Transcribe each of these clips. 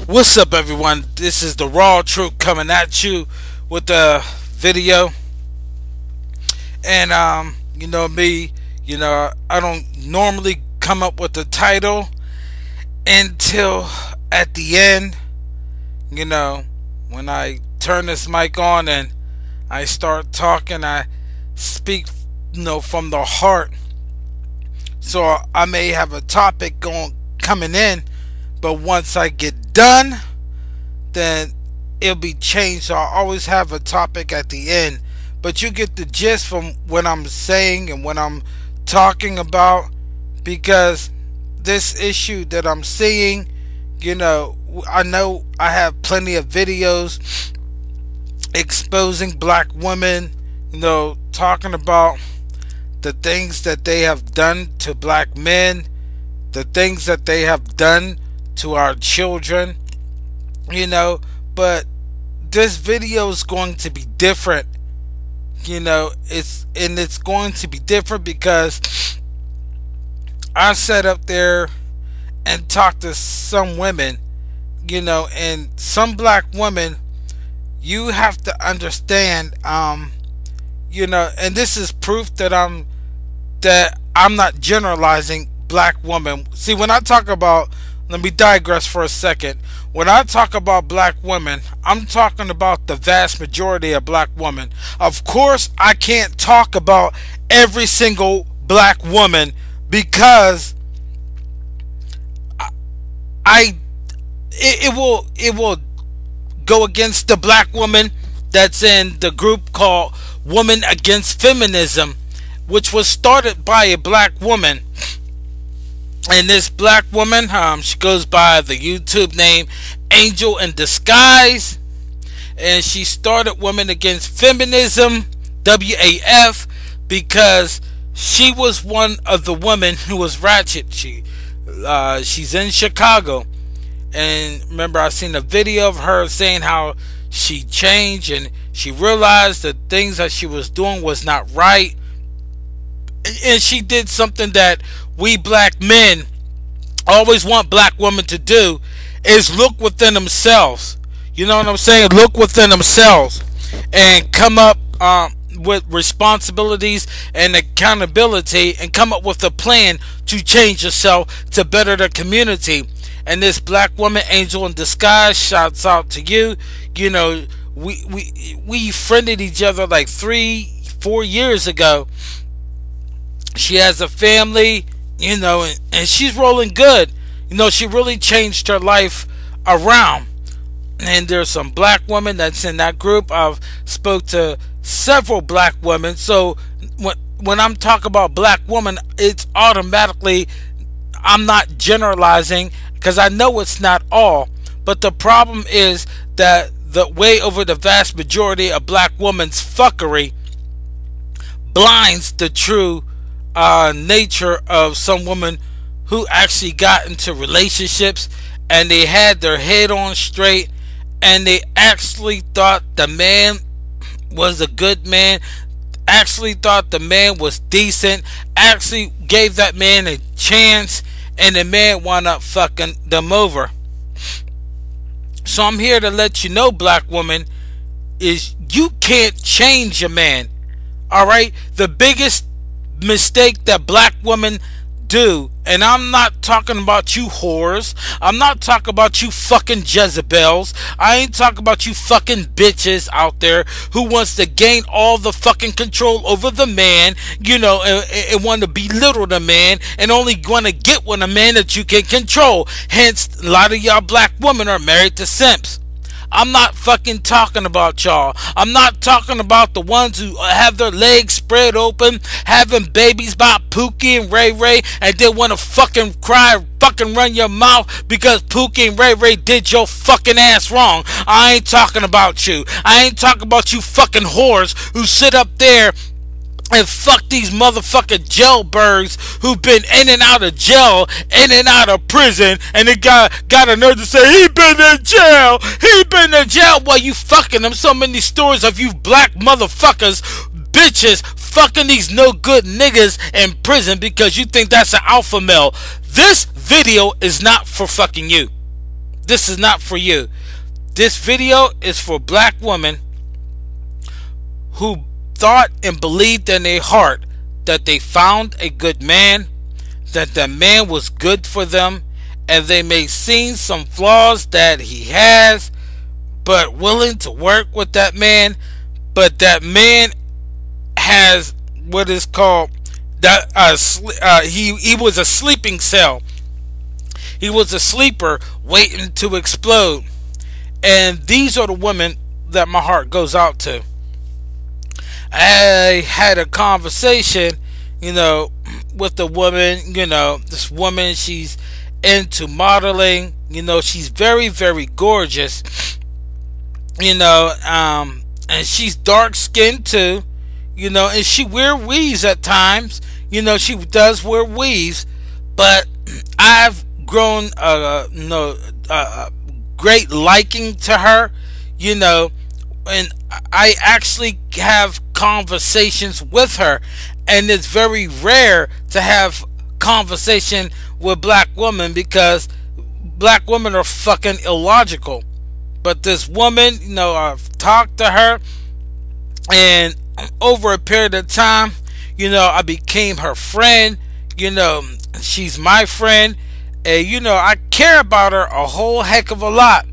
What's up, everyone? This is the Raw Truth coming at you with a video. And you know me, I don't normally come up with the title until at the end. When I turn this mic on and I start talking, I speak, from the heart. So I may have a topic coming in, but once I get done, then it'll be changed. So I always have a topic at the end, but you get the gist from what I'm saying and what I'm talking about, because this issue that I'm seeing, I know I have plenty of videos exposing black women, talking about the things that they have done to black men, the things that they have done to our children, but this video is going to be different. It's going to be different because I sat up there and talked to some women, and some black women. You have to understand, and this is proof that I'm not generalizing black women. See, when I talk about, let me digress for a second. When I talk about black women, I'm talking about the vast majority of black women. Of course, I can't talk about every single black woman because it will go against the black woman that's in the group called Women Against Feminism, which was started by a black woman. And this black woman, she goes by the YouTube name Angel in Disguise, and she started Women Against Feminism, WAF, because she was one of the women who was ratchet. She's in Chicago, and remember, I seen a video of her saying how she changed and she realized that things that she was doing was not right, and she did something that we black men always want black women to do, is look within themselves. You know what I'm saying? Look within themselves and come up with responsibilities and accountability, and come up with a plan to change yourself to better the community. And this black woman, Angel in Disguise, shouts out to you. We friended each other like 3-4 years ago. She has a family, and she's rolling good. She really changed her life around. And there's some black women that's in that group. I've spoke to several black women. So when I'm talking about black women, it's automatically, I'm not generalizing, because I know it's not all. But the problem is that the way over the vast majority of black women's fuckery blinds the true nature of some women who actually got into relationships and they had their head on straight, and they actually thought the man was a good man, actually thought the man was decent, actually gave that man a chance, and the man wound up fucking them over. So I'm here to let you know, black woman, is you can't change a man. Alright? The biggest mistake that black women do, and I'm not talking about you whores, I'm not talking about you fucking Jezebels, I ain't talking about you fucking bitches out there who wants to gain all the fucking control over the man, and want to belittle the man, and only want to get with a man that you can control. Hence, a lot of y'all black women are married to simps. I'm not fucking talking about y'all. I'm not talking about the ones who have their legs spread open, having babies by Pookie and Ray Ray, and they want to fucking cry, fucking run your mouth because Pookie and Ray Ray did your fucking ass wrong. I ain't talking about you. I ain't talking about you fucking whores who sit up there and fuck these motherfucking jailbirds who've been in and out of jail, in and out of prison, and they got a nerve to say, he been in jail, he been in jail. Well, you fucking them. So many stories of you black motherfuckers, bitches, fucking these no good niggas in prison because you think that's an alpha male. This video is not for fucking you. this is not for you. This video is for black women who thought and believed in their heart that they found a good man, that the man was good for them, and they may see some flaws that he has, but willing to work with that man. But that man has what is called that he was a sleeping cell. He was a sleeper waiting to explode. And these are the women that my heart goes out to. I had a conversation, with a woman. This woman, she's into modeling. She's very, very gorgeous. And she's dark skinned too. And she wears weaves at times. She does wear weaves, but I've grown great liking to her. And I actually have conversations with her, and it's very rare to have conversation with black women because black women are fucking illogical. But this woman, I've talked to her, and over a period of time, I became her friend. She's my friend, and I care about her a whole heck of a lot.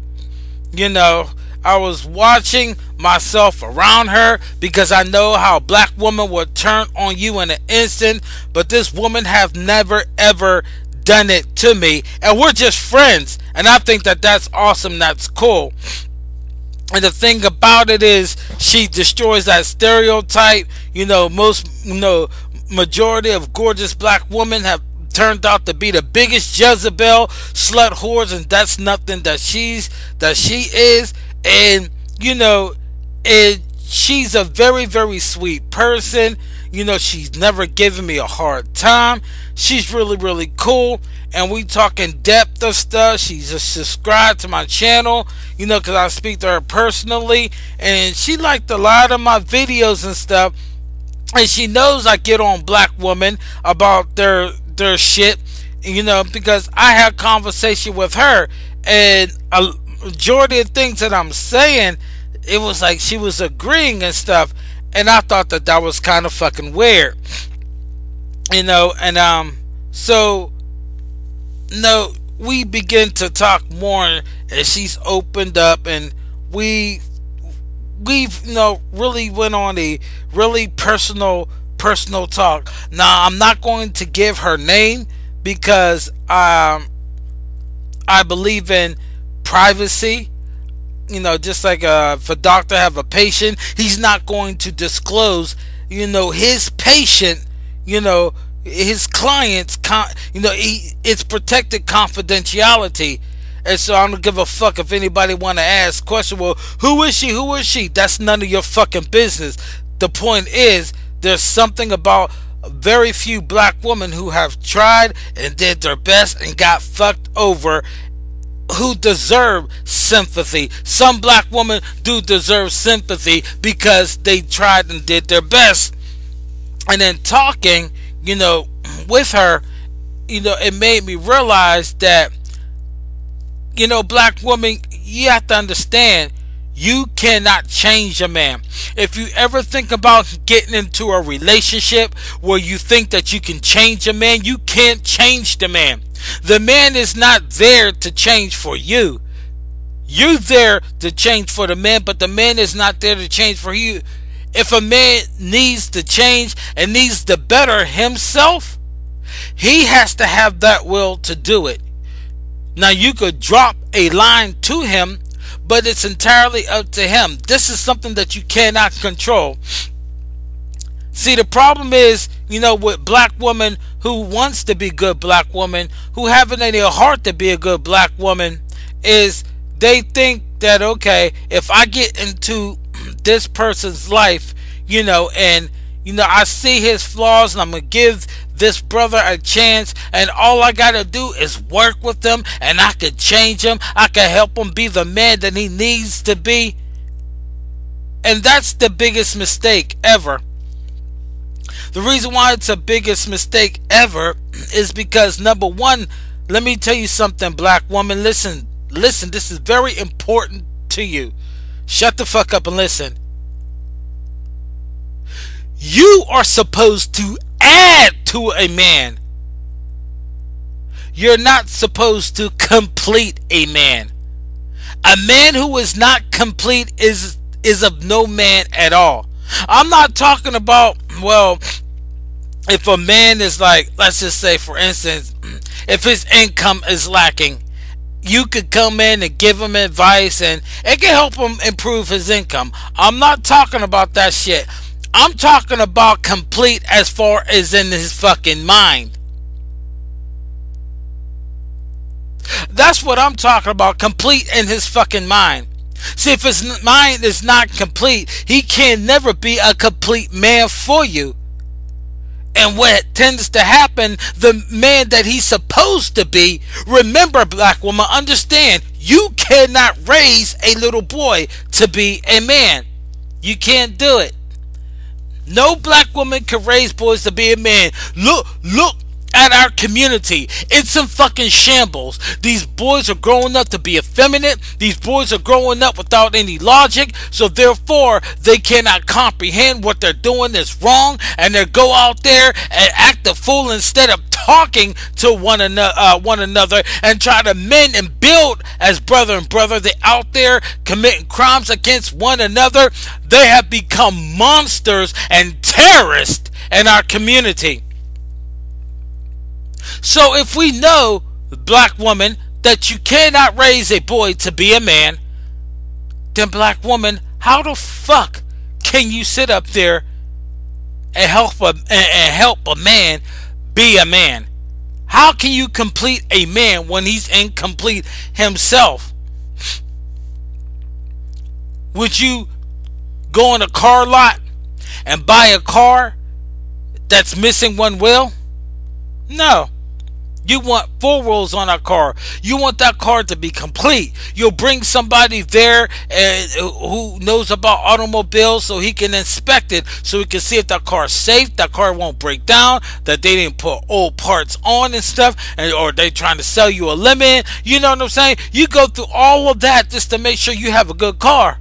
I was watching myself around her because I know how black women will turn on you in an instant, but this woman have never ever done it to me, and we're just friends, and I think that that's awesome. That's cool. And the thing about it is, she destroys that stereotype. Majority of gorgeous black women have turned out to be the biggest Jezebel, slut whores, and that's nothing that she is. And and she's a very, very sweet person. She's never given me a hard time. She's really, really cool, and we talk in depth of stuff. She's just subscribed to my channel, because I speak to her personally, and she liked a lot of my videos and stuff. And she knows I get on black women about their shit, because I had conversation with her, and a majority of things that I'm saying, it was like she was agreeing and stuff, and I thought that was kind of fucking weird, and so we begin to talk more, and she's opened up, and we've really went on a really personal talk. Now, I'm not going to give her name because I believe in privacy. Just like if a doctor have a patient, he's not going to disclose his patient, his clients, it's protected confidentiality. And so I don't give a fuck if anybody want to ask question, well, who is she? That's none of your fucking business. The point is, there's something about very few black women who have tried and did their best and got fucked over, who deserve sympathy. Some black women do deserve sympathy because they tried and did their best. And then talking, with her, it made me realize that, black women, you have to understand, you cannot change a man. If you ever think about getting into a relationship where you think that you can change a man, you can't change the man. The man is not there to change for you. You're there to change for the man, but the man is not there to change for you. If a man needs to change and needs to better himself, he has to have that will to do it. Now, you could drop a line to him, but it's entirely up to him. This is something that you cannot control. See, the problem is, with black women who wants to be good black woman, who have it in their heart to be a good black woman, is they think that, okay, if I get into this person's life, and I see his flaws, and I'm gonna give this brother a chance, and all I gotta do is work with him, and I could change him, I could help him be the man that he needs to be. And that's the biggest mistake ever. The reason why it's the biggest mistake ever is because, number one, let me tell you something, black woman, listen Listen, this is very important to you. Shut the fuck up and listen. You are supposed to add to a man. You're not supposed to complete a man. A man who is not complete is of no man at all. I'm not talking about, well, if a man is like, let's just say, for instance, if his income is lacking, you could come in and give him advice and it can help him improve his income. I'm not talking about that shit. I'm talking about complete as far as in his fucking mind. That's what I'm talking about, complete in his fucking mind. See, if his mind is not complete, he can never be a complete man for you. And what tends to happen, the man that he's supposed to be, remember, black woman, understand, you cannot raise a little boy to be a man. You can't do it. No black woman can raise boys to be a man. Look at our community. It's in fucking shambles. These boys are growing up to be effeminate. These boys are growing up without any logic, so therefore they cannot comprehend what they're doing is wrong, and they go out there and act a fool instead of talking to one another and try to mend and build as brother and brother. They out there committing crimes against one another. They have become monsters and terrorists in our community. So if we know, black woman, that you cannot raise a boy to be a man, then black woman, how the fuck can you sit up there and help a man be a man? How can you complete a man when he's incomplete himself? Would you go in a car lot and buy a car that's missing one wheel? No. You want 4 wheels on a car. You want that car to be complete. You'll bring somebody there who knows about automobiles so he can inspect it, so he can see if that car is safe, that car won't break down, that they didn't put old parts on and stuff, or they trying to sell you a lemon. You know what I'm saying? You go through all of that just to make sure you have a good car.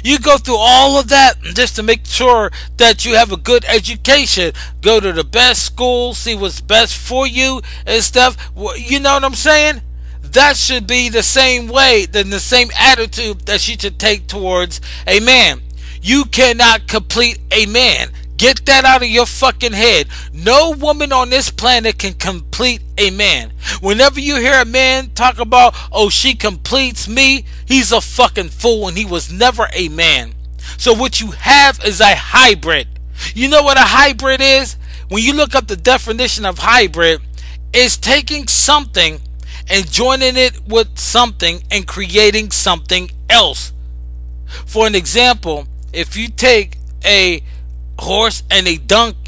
You go through all of that just to make sure that you have a good education. Go to the best school, see what's best for you and stuff. You know what I'm saying? That should be the same way, the same attitude that you should take towards a man. You cannot complete a man. Get that out of your fucking head. No woman on this planet can complete a man. Whenever you hear a man talk about, oh, she completes me, he's a fucking fool and he was never a man. So what you have is a hybrid. You know what a hybrid is? When you look up the definition of hybrid, it's taking something and joining it with something and creating something else. For an example, if you take a horse and a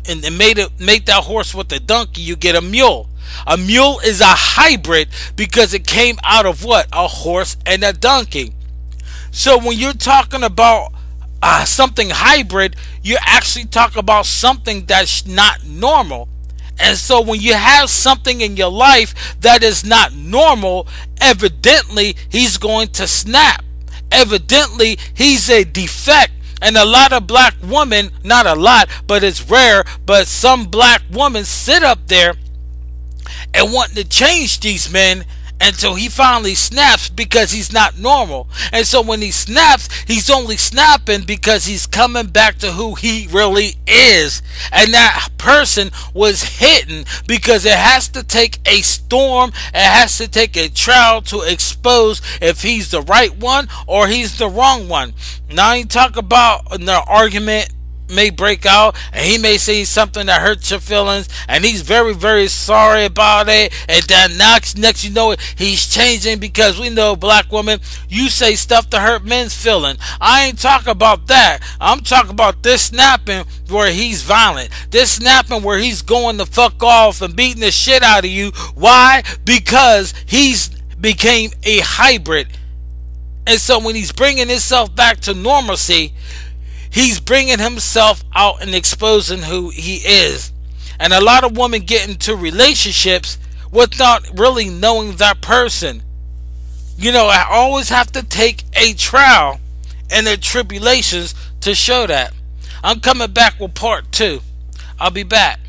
and make that horse with a donkey, you get a mule. A mule is a hybrid because it came out of what? A horse and a donkey. So when you're talking about something hybrid, you actually talk about something that's not normal. And so when you have something in your life that is not normal, evidently he's going to snap. Evidently he's a defect. And a lot of black women, not a lot, but it's rare, but some black women sit up there and want to change these men until he finally snaps because he's not normal. And so when he snaps, he's only snapping because he's coming back to who he really is. And that person was hidden because it has to take a storm, it has to take a trial to expose if he's the right one or he's the wrong one. Now you talk about an argument may break out and he may say something that hurts your feelings and he's very, very sorry about it, and then next you know it, he's changing because we know, black women, you say stuff to hurt men's feelings. I ain't talking about that. I'm talking about this snapping where he's violent, this snapping where he's going the fuck off and beating the shit out of you. Why? Because he's became a hybrid. And so when he's bringing himself back to normalcy, he's bringing himself out and exposing who he is. And a lot of women get into relationships without really knowing that person. I always have to take a trial and the tribulations to show that. I'm coming back with part two. I'll be back.